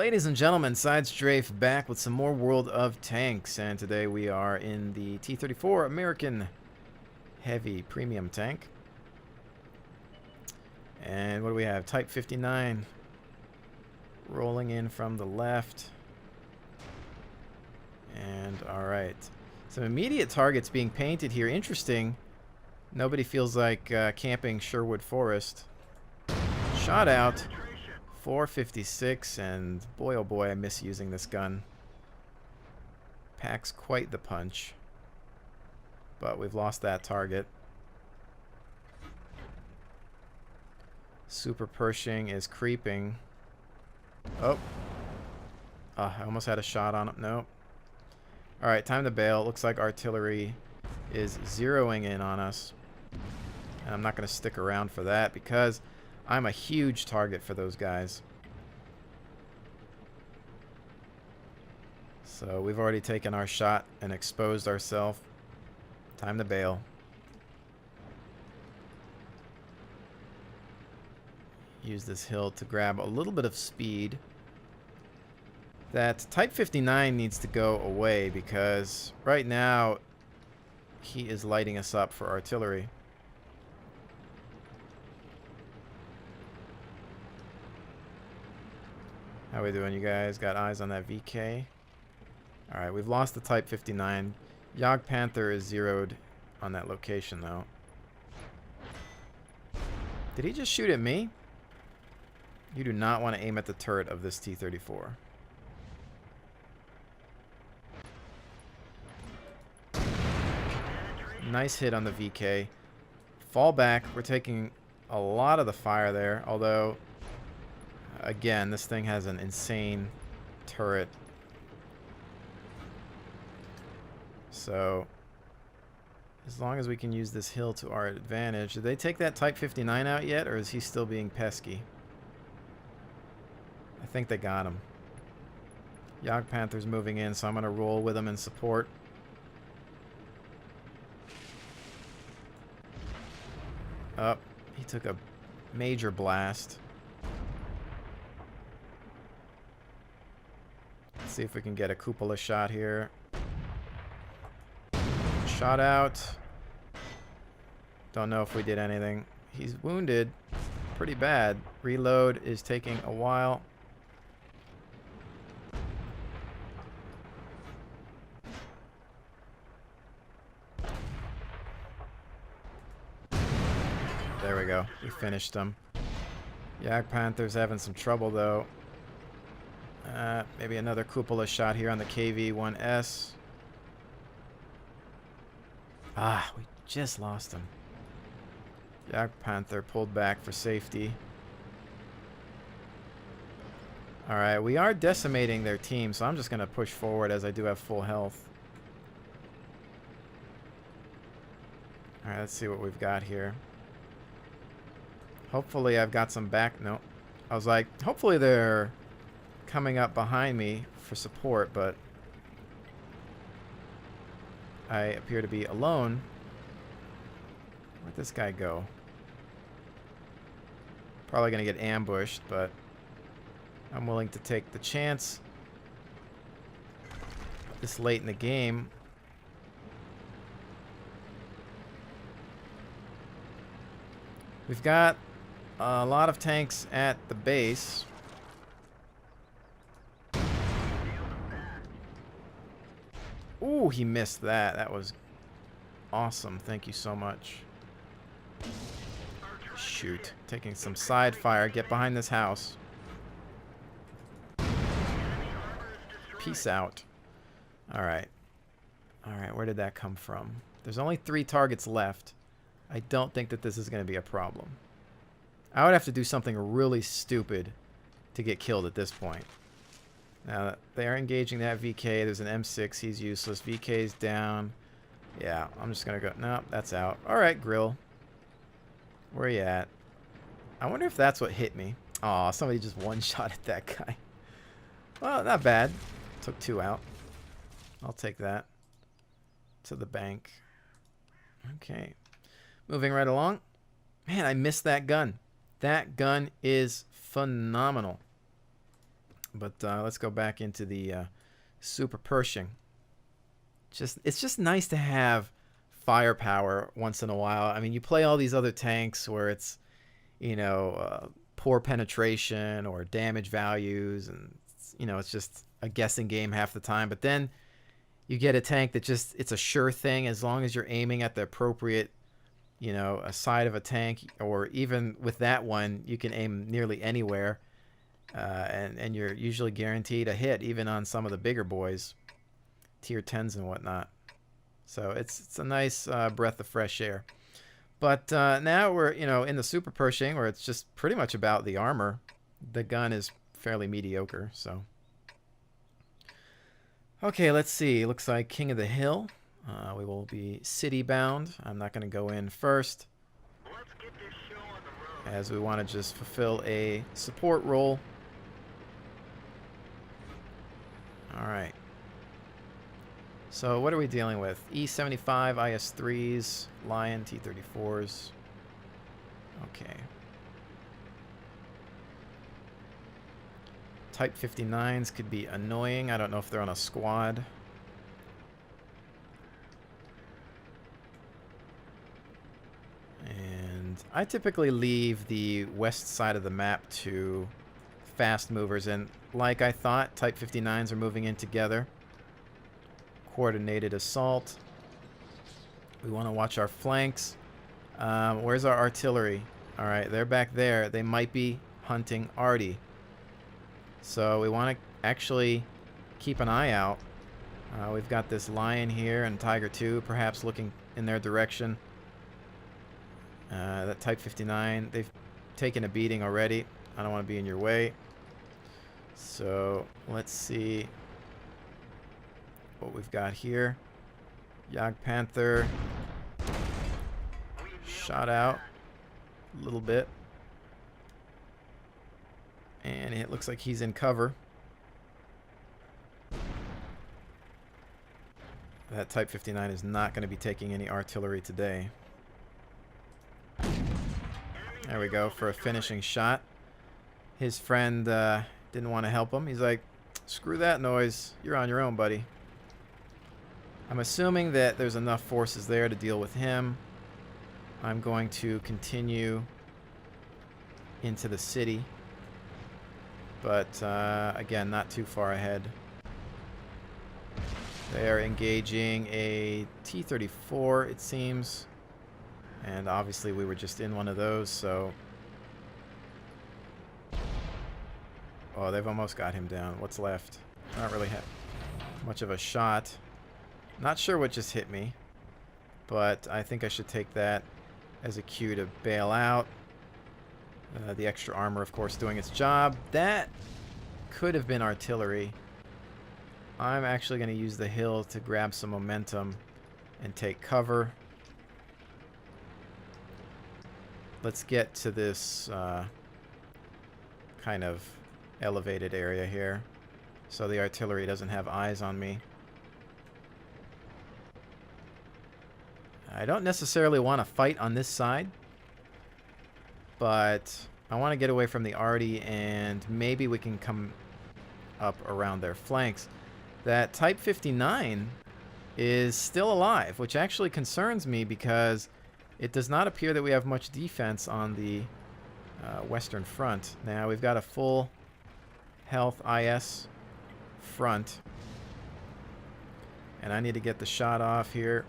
Ladies and gentlemen, Side Strafe back with some more World of Tanks, and today we are in the T-34 American Heavy Premium Tank. And what do we have? Type 59 rolling in from the left. And alright, some immediate targets being painted here. Interesting. Nobody feels like camping Sherwood Forest. Shot out. 456, and boy oh boy, I miss using this gun. Packs quite the punch. But we've lost that target. Super Pershing is creeping. Oh. I almost had a shot on him. Nope. Alright, time to bail. Looks like artillery is zeroing in on us. And I'm not going to stick around for that because I'm a huge target for those guys. So we've already taken our shot and exposed ourselves. Time to bail. Use this hill to grab a little bit of speed. That Type 59 needs to go away because right now he is lighting us up for artillery. How we doing, you guys? Got eyes on that VK? Alright, we've lost the Type 59. Yog Panther is zeroed on that location, though. Did he just shoot at me? You do not want to aim at the turret of this T-34. Nice hit on the VK. Fall back. We're taking a lot of the fire there, although again, this thing has an insane turret. So, as long as we can use this hill to our advantage. Did they take that Type 59 out yet, or is he still being pesky? I think they got him. Yog Panther's moving in, so I'm going to roll with him in support. Oh, he took a major blast. Let's see if we can get a cupola shot here. Shot out. Don't know if we did anything. He's wounded pretty bad. Reload is taking a while. There we go. We finished him. Yog Panther's having some trouble though. Maybe another cupola shot here on the KV-1S. Ah, we just lost him. Yog Panther pulled back for safety. Alright, we are decimating their team, so I'm just going to push forward as I do have full health. Alright, let's see what we've got here. Hopefully I've got some back... No. I was like, hopefully they're coming up behind me for support, but I appear to be alone. Where'd this guy go? Probably going to get ambushed, but I'm willing to take the chance this late in the game. We've got a lot of tanks at the base. Ooh, he missed that. That was awesome. Thank you so much. Shoot. Taking some side fire. Get behind this house. Peace out. Alright. Alright, where did that come from? There's only 3 targets left. I don't think that this is going to be a problem. I would have to do something really stupid to get killed at this point. Now, they are engaging that VK. There's an M6. He's useless. VK's down. Yeah, I'm just going to go... No, that's out. Alright, Grill. Where are you at? I wonder if that's what hit me. Aw, somebody just one-shot at that guy. Well, not bad. Took 2 out. I'll take that. To the bank. Okay. Moving right along. Man, I missed that gun. That gun is phenomenal. But let's go back into the Super Pershing. It's just nice to have firepower once in a while. I mean, you play all these other tanks where it's, poor penetration or damage values, and it's just a guessing game half the time. But then you get a tank that it's a sure thing as long as you're aiming at the appropriate, a side of a tank, or even with that one, you can aim nearly anywhere, and you're usually guaranteed a hit, even on some of the bigger boys, tier 10s and whatnot. So it's a nice breath of fresh air. But now we're in the Super Pershing, where it's just pretty much about the armor. The gun is fairly mediocre. So okay, let's see. Looks like King of the Hill. We will be city bound. I'm not going to go in first, as we want to just fulfill a support role. All right. So what are we dealing with? E75, IS-3s, Lion, T-34s. Okay. Type 59s could be annoying. I don't know if they're on a squad. And I typically leave the west side of the map to fast movers. And like I thought, Type 59s are moving in together. Coordinated assault. We want to watch our flanks. Where's our artillery? All right, they're back there. They might be hunting Arty. So we want to actually keep an eye out. We've got this Lion here and Tiger 2 perhaps looking in their direction. That Type 59, they've taken a beating already. I don't want to be in your way. So let's see what we've got here. Jagd Panther shot out a little bit, and it looks like he's in cover. That Type 59 is not going to be taking any artillery today. There we go for a finishing shot. His friend didn't want to help him. He's like, screw that noise, you're on your own, buddy. I'm assuming that there's enough forces there to deal with him. I'm going to continue into the city, but again, not too far ahead. They are engaging a T-34, it seems, and obviously we were just in one of those, so... Oh, they've almost got him down. What's left? Not really much of a shot. Not sure what just hit me, but I think I should take that as a cue to bail out. The extra armor, of course, doing its job. That could have been artillery. I'm actually going to use the hill to grab some momentum and take cover. Let's get to this kind of elevated area here, so the artillery doesn't have eyes on me. I don't necessarily want to fight on this side, but I want to get away from the Arty, and maybe we can come up around their flanks. That Type 59 is still alive, which actually concerns me because it does not appear that we have much defense on the Western Front. Now we've got a full health IS front, and I need to get the shot off here.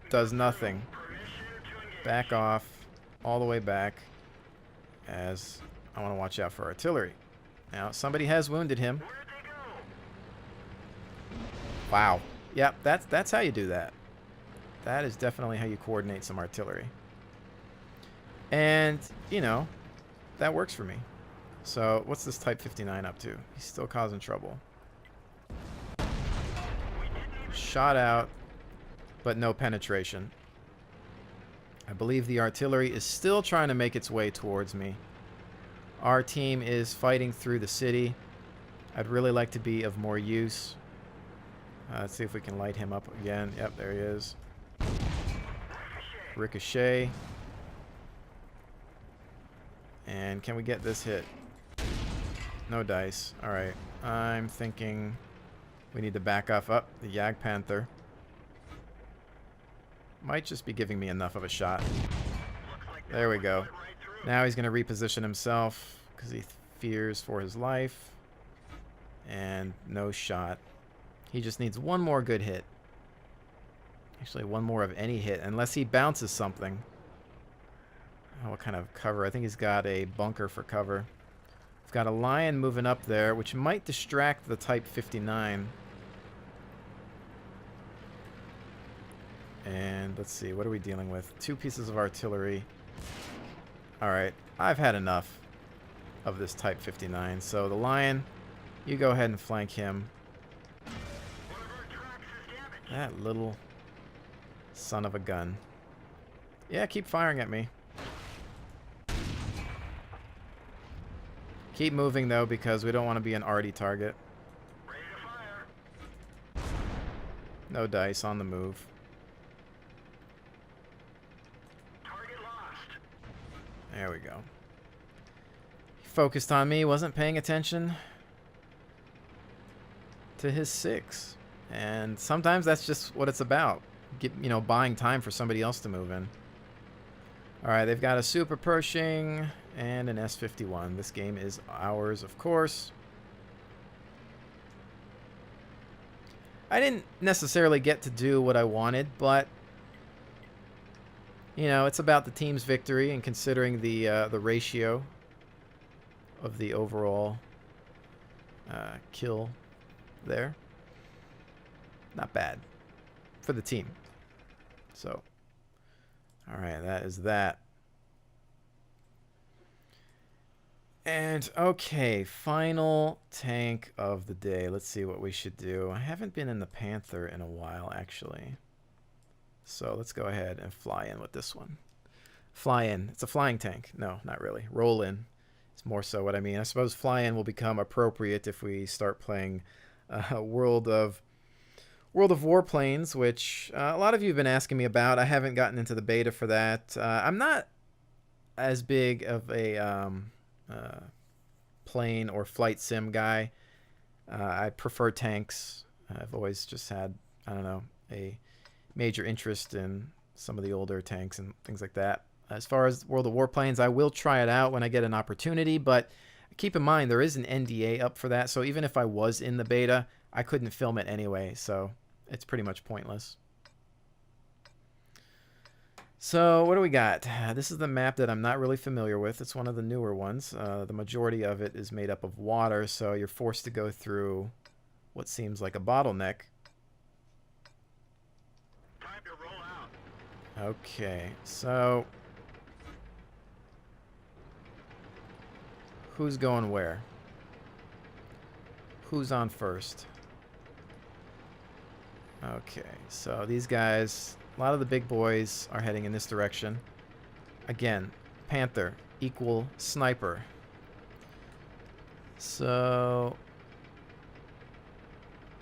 Does nothing. Back off, all the way back, as I want to watch out for artillery. Now somebody has wounded him. Wow. Yep, that's how you do that. That is definitely how you coordinate some artillery. And, you know, that works for me. So, what's this Type 59 up to? He's still causing trouble. Shot out, but no penetration. I believe the artillery is still trying to make its way towards me. Our team is fighting through the city. I'd really like to be of more use. Let's see if we can light him up again. Yep, there he is. Ricochet. And can we get this hit? No dice. Alright. I'm thinking we need to back off up the Yag Panther. Might just be giving me enough of a shot. There we go. Now he's going to reposition himself because he fears for his life. And no shot. He just needs one more good hit. Actually, one more of any hit, unless he bounces something. Oh, what kind of cover? I think he's got a bunker for cover. We've got a lion moving up there, which might distract the Type 59. And let's see, what are we dealing with? 2 pieces of artillery. Alright, I've had enough of this Type 59. So the lion, you go ahead and flank him. That little son of a gun. Yeah, keep firing at me. Keep moving, though, because we don't want to be an arty target. No dice, on the move. There we go. He focused on me, wasn't paying attention to his 6. And sometimes that's just what it's about. Buying time for somebody else to move in. Alright, they've got a Super Pershing and an S-51. This game is ours, of course. I didn't necessarily get to do what I wanted, but it's about the team's victory, and considering the ratio of the overall kill there, not bad for the team. So, all right, that is that. And okay, final tank of the day. Let's see what we should do. I haven't been in the Panther in a while, actually. So let's go ahead and fly in with this one. Fly in. It's a flying tank. No, not really. Roll in. It's more so what I mean. I suppose fly in will become appropriate if we start playing World of Warplanes, which a lot of you have been asking me about. I haven't gotten into the beta for that. I'm not as big of a plane or flight sim guy. I prefer tanks. I've always just had, I don't know, a major interest in some of the older tanks and things like that. As far as World of Warplanes, I will try it out when I get an opportunity, but keep in mind there is an NDA up for that, so even if I was in the beta, I couldn't film it anyway, so it's pretty much pointless. So what do we got? This is the map that I'm not really familiar with. It's one of the newer ones. The majority of it is made up of water, so you're forced to go through what seems like a bottleneck. Time to roll out. Okay, so who's going where? Who's on first? Okay, so these guys, a lot of the big boys are heading in this direction. Again, Panther equal sniper. So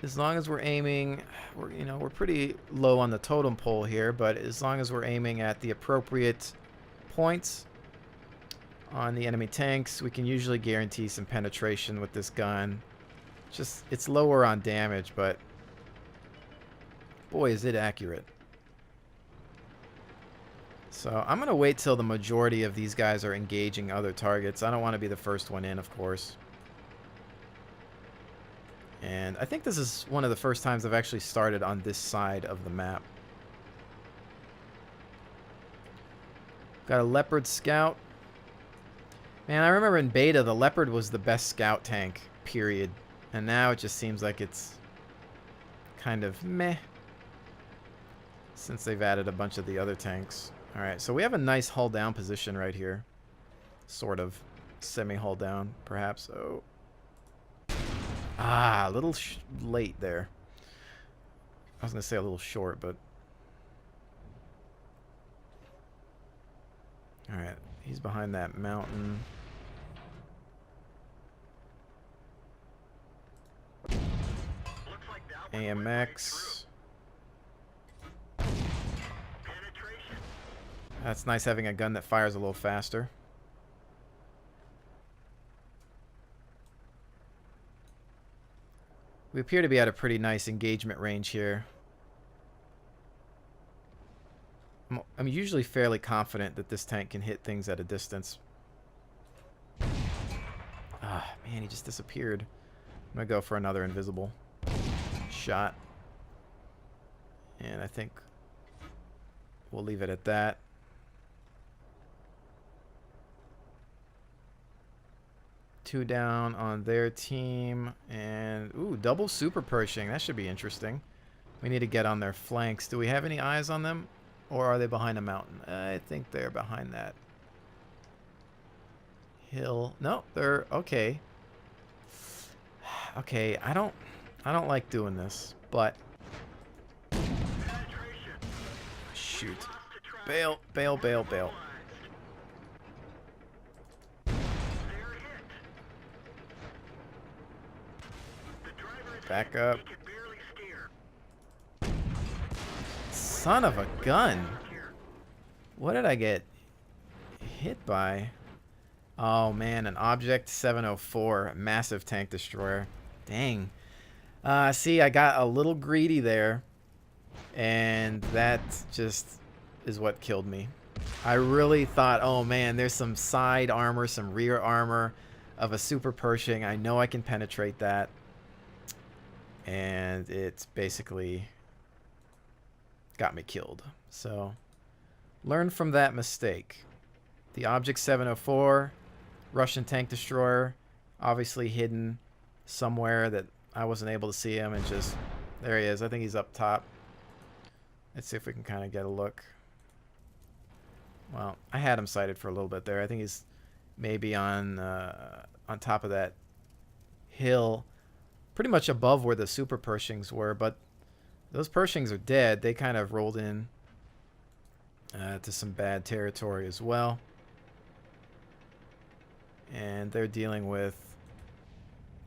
as long as we're aiming, we're pretty low on the totem pole here, but as long as we're aiming at the appropriate points on the enemy tanks, we can usually guarantee some penetration with this gun. Just, it's lower on damage, but boy, is it accurate. So I'm going to wait till the majority of these guys are engaging other targets. I don't want to be the first one in, of course. And I think this is one of the first times I've actually started on this side of the map. Got a Leopard scout. Man, I remember in beta, the Leopard was the best scout tank, period. And now it just seems like it's kind of meh since they've added a bunch of the other tanks. Alright, so we have a nice hull down position right here. Sort of. Semi-hull down, perhaps. Oh. Ah, a little late there. I was going to say a little short, but... Alright, he's behind that mountain. AMX. That's nice having a gun that fires a little faster. We appear to be at a pretty nice engagement range here. I'm usually fairly confident that this tank can hit things at a distance. Ah, man, he just disappeared. I'm going to go for another invisible shot. And I think we'll leave it at that. Two down on their team. And, ooh, double super Pershing. That should be interesting. We need to get on their flanks. Do we have any eyes on them? Or are they behind a mountain? I think they're behind that hill. No, they're okay. Okay, I don't like doing this, but shoot. Bail, bail, bail, bail. Back up. Son of a gun. What did I get hit by? Oh man, an Object 704, a massive tank destroyer. Dang. See, I got a little greedy there, and that just is what killed me. I really thought, oh man, there's some side armor, some rear armor of a super Pershing. I know I can penetrate that. And it's basically got me killed. So, learn from that mistake. The Object 704, Russian tank destroyer, obviously hidden somewhere that I wasn't able to see him, and just, there he is. I think he's up top. Let's see if we can kind of get a look. Well, I had him sighted for a little bit there. I think he's maybe on top of that hill, pretty much above where the super Pershings were, but those Pershings are dead. They kind of rolled in to some bad territory as well. And they're dealing with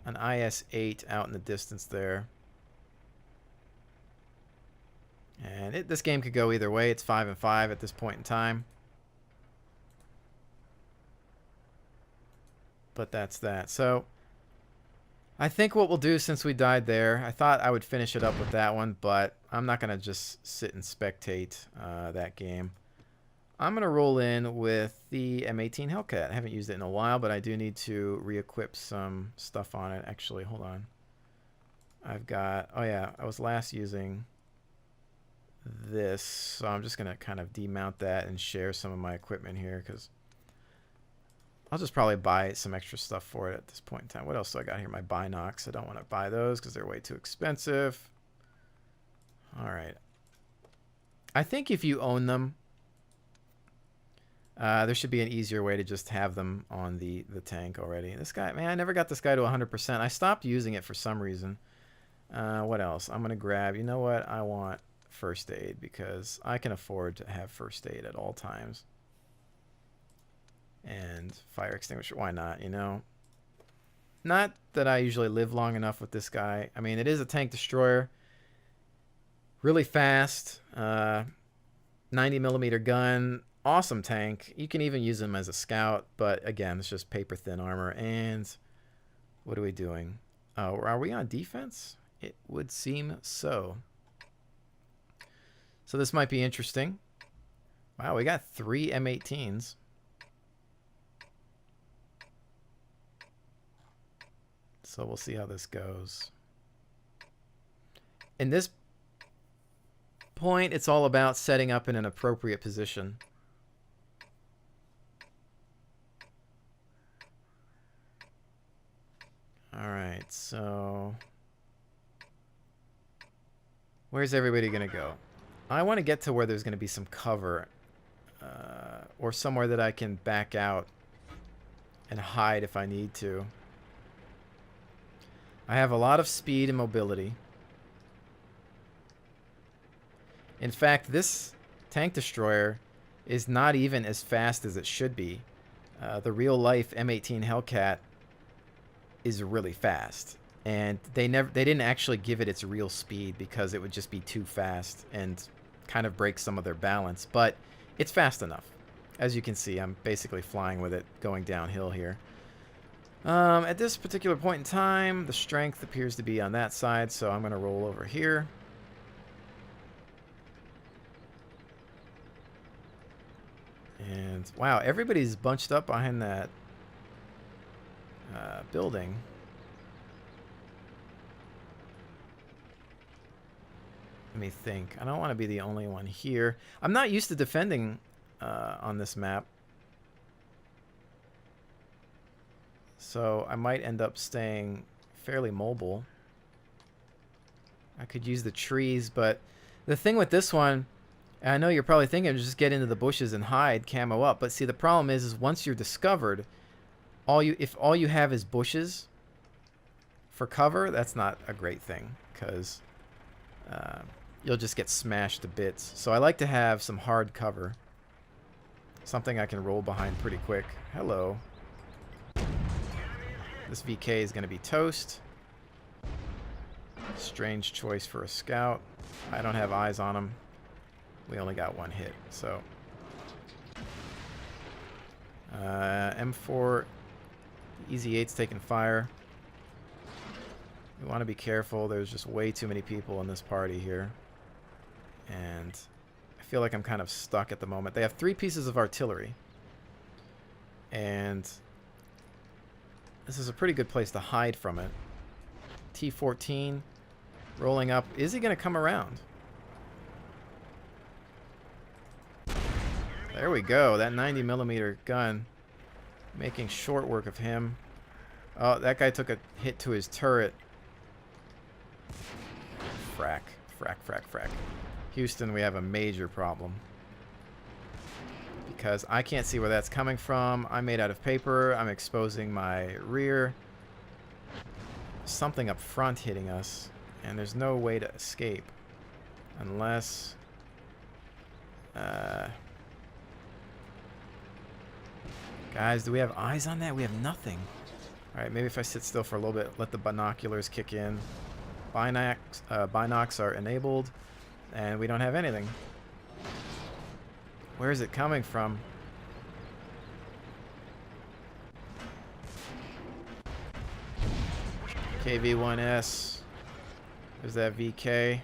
an IS-8 out in the distance there. And this game could go either way. It's 5-5 at this point in time. But that's that. So I think what we'll do, since we died there, I thought I would finish it up with that one, but I'm not going to just sit and spectate that game. I'm going to roll in with the M18 Hellcat. I haven't used it in a while, but I do need to re-equip some stuff on it. Actually, hold on. I've got, oh yeah, I was last using this, so I'm just going to kind of demount that and share some of my equipment here, because I'll just probably buy some extra stuff for it at this point in time. What else do I got here? My binocs. I don't want to buy those because they're way too expensive. All right. I think if you own them, there should be an easier way to just have them on the tank already. This guy, man, I never got this guy to 100%. I stopped using it for some reason. What else? I'm going to grab, you know what? I want first aid because I can afford to have first aid at all times. And fire extinguisher, why not, you know? Not that I usually live long enough with this guy. I mean, it is a tank destroyer. Really fast. 90mm gun. Awesome tank. You can even use him as a scout. But again, it's just paper thin armor. And what are we doing? Oh, are we on defense? It would seem so. So this might be interesting. Wow, we got 3 M18s. So we'll see how this goes. In this point, it's all about setting up in an appropriate position. All right, so where's everybody going to go? I want to get to where there's going to be some cover or somewhere that I can back out and hide if I need to. I have a lot of speed and mobility. In fact, this tank destroyer is not even as fast as it should be. The real-life M18 Hellcat is really fast, and they didn't actually give it its real speed because it would just be too fast and kind of break some of their balance. But it's fast enough. As you can see, I'm basically flying with it going downhill here. At this particular point in time, the strength appears to be on that side, so I'm going to roll over here. And, wow, everybody's bunched up behind that building. Let me think. I don't want to be the only one here. I'm not used to defending on this map. So I might end up staying fairly mobile. I could use the trees, but the thing with this one, and I know you're probably thinking just get into the bushes and hide, camo up. But see, the problem is once you're discovered, if all you have is bushes for cover, that's not a great thing because you'll just get smashed to bits. So I like to have some hard cover, something I can roll behind pretty quick. Hello. This VK is going to be toast. Strange choice for a scout. I don't have eyes on him. We only got one hit, so. M4, Easy 8's taking fire. We want to be careful. There's just way too many people in this party here. And I feel like I'm kind of stuck at the moment. They have 3 pieces of artillery. And this is a pretty good place to hide from it. T-14 rolling up. Is he going to come around? There we go. That 90mm gun making short work of him. Oh, that guy took a hit to his turret. Frack. Frack, frack, frack. Houston, we have a major problem. Because I can't see where that's coming from. I'm made out of paper. I'm exposing my rear. Something up front hitting us. And there's no way to escape. Unless... guys, do we have eyes on that? We have nothing. Alright, maybe if I sit still for a little bit, let the binoculars kick in. Binocs are enabled. And we don't have anything. Where is it coming from? KV-1S. There's that VK.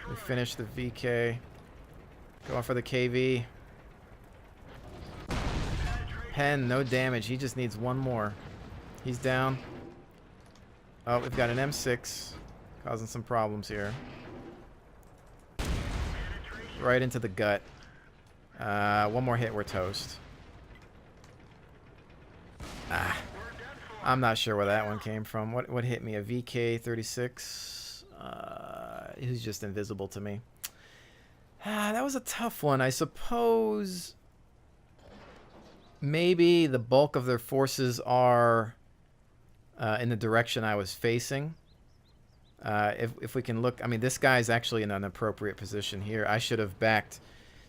We finished the VK. Going for the KV. Penn, no damage. He just needs one more. He's down. Oh, we've got an M6. Causing some problems here. Right into the gut. One more hit, we're toast. Ah. I'm not sure where that one came from. What hit me? A VK-36? He's just invisible to me. That was a tough one. I suppose maybe the bulk of their forces are in the direction I was facing. If we can look, I mean, this guy's actually in an appropriate position here. I should have backed.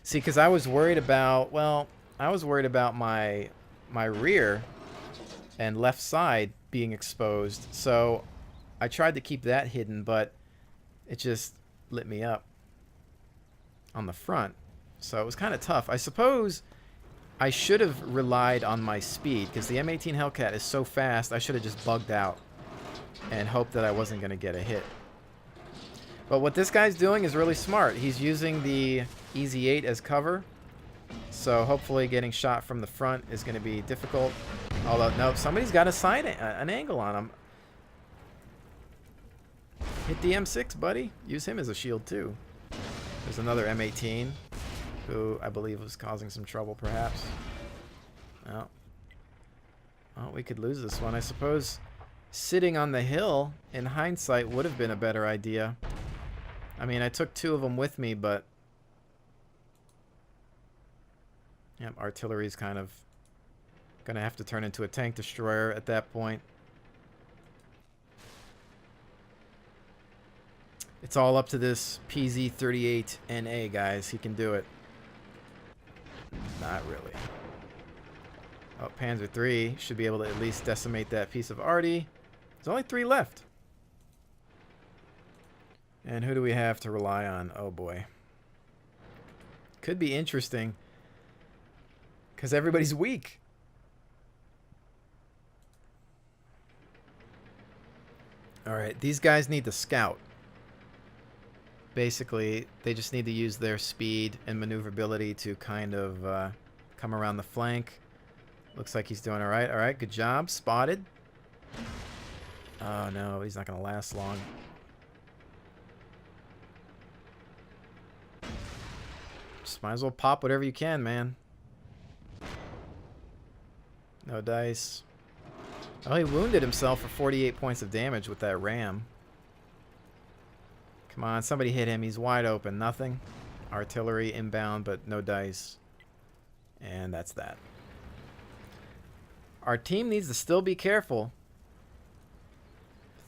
See, because I was worried about, well, I was worried about my rear and left side being exposed. So I tried to keep that hidden, but it just lit me up on the front. So it was kind of tough. I suppose I should have relied on my speed because the M18 Hellcat is so fast. I should have just bugged out and hoped that I wasn't going to get a hit. But what this guy's doing is really smart. He's using the Easy 8 as cover. So hopefully getting shot from the front is going to be difficult. Although, no, somebody's got a side an angle on him. Hit the M6, buddy. Use him as a shield, too. There's another M18 who I believe was causing some trouble, perhaps. Well, we could lose this one. I suppose sitting on the hill, in hindsight, would have been a better idea. I mean, I took 2 of them with me, but... Yep, artillery's kind of gonna have to turn into a tank destroyer at that point. It's all up to this PZ-38NA, guys. He can do it. Not really. Oh, Panzer III should be able to at least decimate that piece of arty. There's only 3 left. And who do we have to rely on? Oh, boy. Could be interesting. Because everybody's weak. Alright, these guys need to scout. Basically, they just need to use their speed and maneuverability to kind of come around the flank. Looks like he's doing alright. Alright, good job. Spotted. Oh no, he's not going to last long. Just might as well pop whatever you can, man. No dice. Oh, he wounded himself for 48 points of damage with that ram. Come on, somebody hit him. He's wide open. Nothing. Artillery inbound, but no dice. And that's that. Our team needs to still be careful.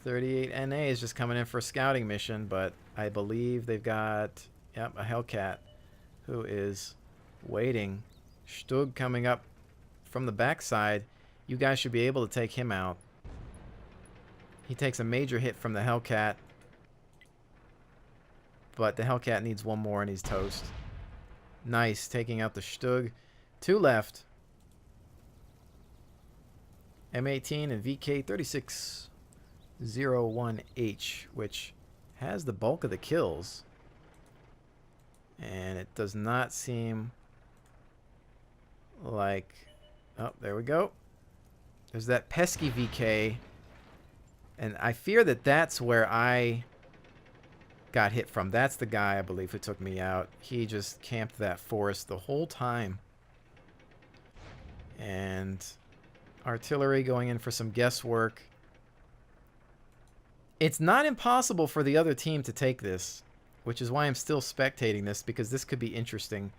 38 NA is just coming in for a scouting mission, but I believe they've got, yep, a Hellcat who is waiting. Stug coming up from the backside. You guys should be able to take him out. He takes a major hit from the Hellcat. But the Hellcat needs one more and he's toast. Nice, taking out the Stug. 2 left. M18 and VK3601H, which has the bulk of the kills. And it does not seem like... Oh, there we go. There's that pesky VK. And I fear that that's where I got hit from. That's the guy, I believe, who took me out. He just camped that forest the whole time. And artillery going in for some guesswork. It's not impossible for the other team to take this, which is why I'm still spectating this, because this could be interesting.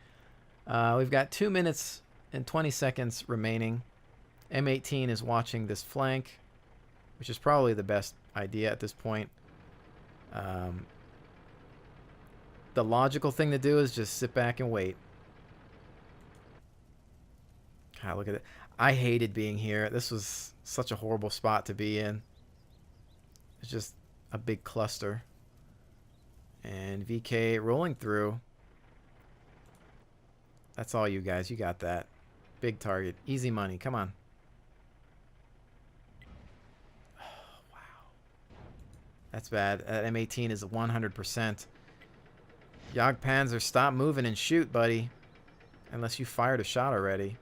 We've got 2 minutes and 20 seconds remaining. M18 is watching this flank, which is probably the best idea at this point. The logical thing to do is just sit back and wait. God, look at it. I hated being here. This was such a horrible spot to be in. It's just a big cluster. And VK rolling through. That's all you guys. You got that. Big target. Easy money. Come on. Oh, wow. That's bad. That M18 is 100%. Jagdpanzer, stop moving and shoot, buddy. Unless you fired a shot already.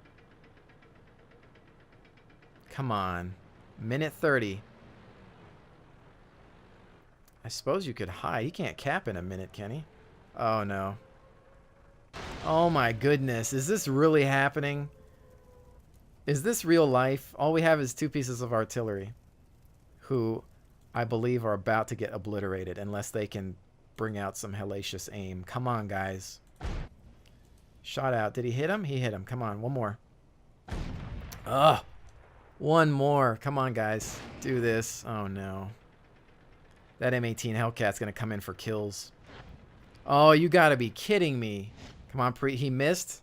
Come on. Minute 30. I suppose you could hide. He can't cap in a minute, can he? Oh, no. Oh, my goodness. Is this really happening? Is this real life? All we have is 2 pieces of artillery. Who, I believe, are about to get obliterated. Unless they can bring out some hellacious aim. Come on, guys. Shot out. Did he hit him? He hit him. Come on. One more. Ugh. One more. Come on, guys. Do this. Oh, no. That M18 Hellcat's going to come in for kills. Oh, you got to be kidding me. Come on, he missed.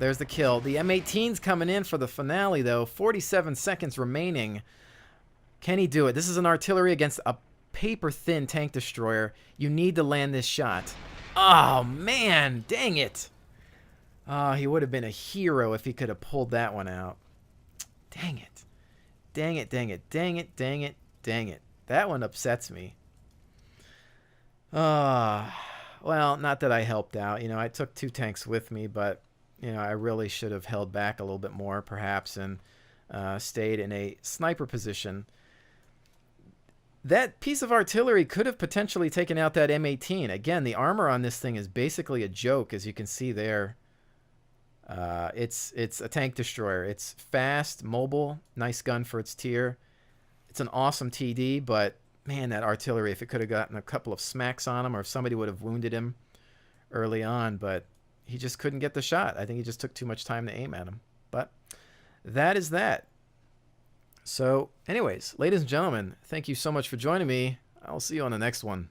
There's the kill. The M18's coming in for the finale, though. 47 seconds remaining. Can he do it? This is an artillery against a paper-thin tank destroyer. You need to land this shot. Oh, man. Dang it. Oh, he would have been a hero if he could have pulled that one out. Dang it. Dang it, dang it, dang it, dang it, dang it. That one upsets me. Well, not that I helped out. You know, I took 2 tanks with me, but, you know, I really should have held back a little bit more, perhaps, and stayed in a sniper position. That piece of artillery could have potentially taken out that M18. Again, the armor on this thing is basically a joke, as you can see there. It's a tank destroyer. It's fast, mobile, nice gun for its tier. It's an awesome TD, but man, that artillery, if it could have gotten a couple of smacks on him, or if somebody would have wounded him early on, but he just couldn't get the shot. I think he just took too much time to aim at him. But that is that. So anyways, ladies and gentlemen, thank you so much for joining me. I'll see you on the next one.